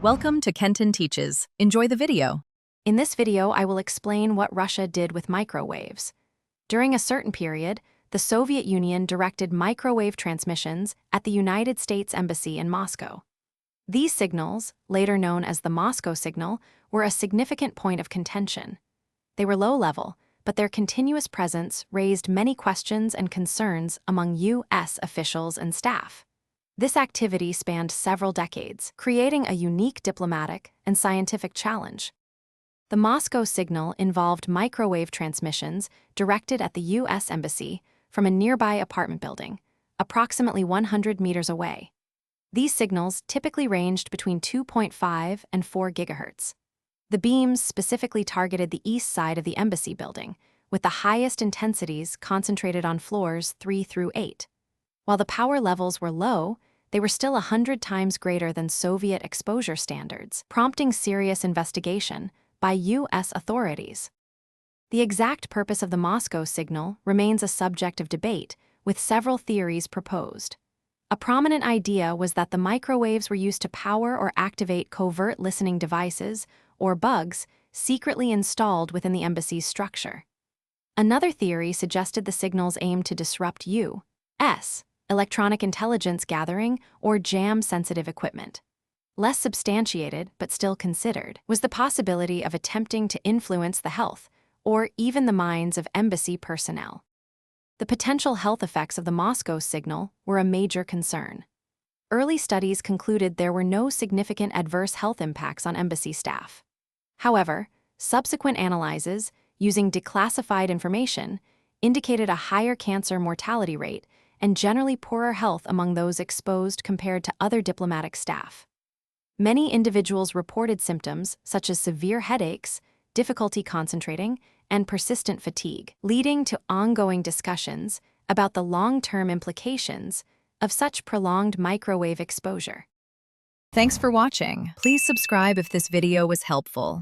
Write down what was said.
Welcome to Kenton Teaches. Enjoy the video. In this video, I will explain what Russia did with microwaves. During a certain period, the Soviet Union directed microwave transmissions at the United States Embassy in Moscow. These signals, later known as the Moscow signal, were a significant point of contention. They were low-level, but their continuous presence raised many questions and concerns among U.S. officials and staff. This activity spanned several decades, creating a unique diplomatic and scientific challenge. The Moscow signal involved microwave transmissions directed at the U.S. Embassy from a nearby apartment building, approximately 100 meters away. These signals typically ranged between 2.5 and 4 gigahertz. The beams specifically targeted the east side of the embassy building, with the highest intensities concentrated on floors 3 through 8. While the power levels were low, they were still 100 times greater than Soviet exposure standards, prompting serious investigation by U.S. authorities. The exact purpose of the Moscow signal remains a subject of debate, with several theories proposed. A prominent idea was that the microwaves were used to power or activate covert listening devices, or bugs, secretly installed within the embassy's structure. Another theory suggested the signals aimed to disrupt U.S. electronic intelligence gathering or jam-sensitive equipment. Less substantiated, but still considered, was the possibility of attempting to influence the health or even the minds of embassy personnel. The potential health effects of the Moscow signal were a major concern. Early studies concluded there were no significant adverse health impacts on embassy staff. However, subsequent analyses, using declassified information, indicated a higher cancer mortality rate and generally poorer health among those exposed compared to other diplomatic staff. Many individuals reported symptoms such as severe headaches, difficulty concentrating, and persistent fatigue, leading to ongoing discussions about the long-term implications of such prolonged microwave exposure. Thanks for watching. Please subscribe if this video was helpful.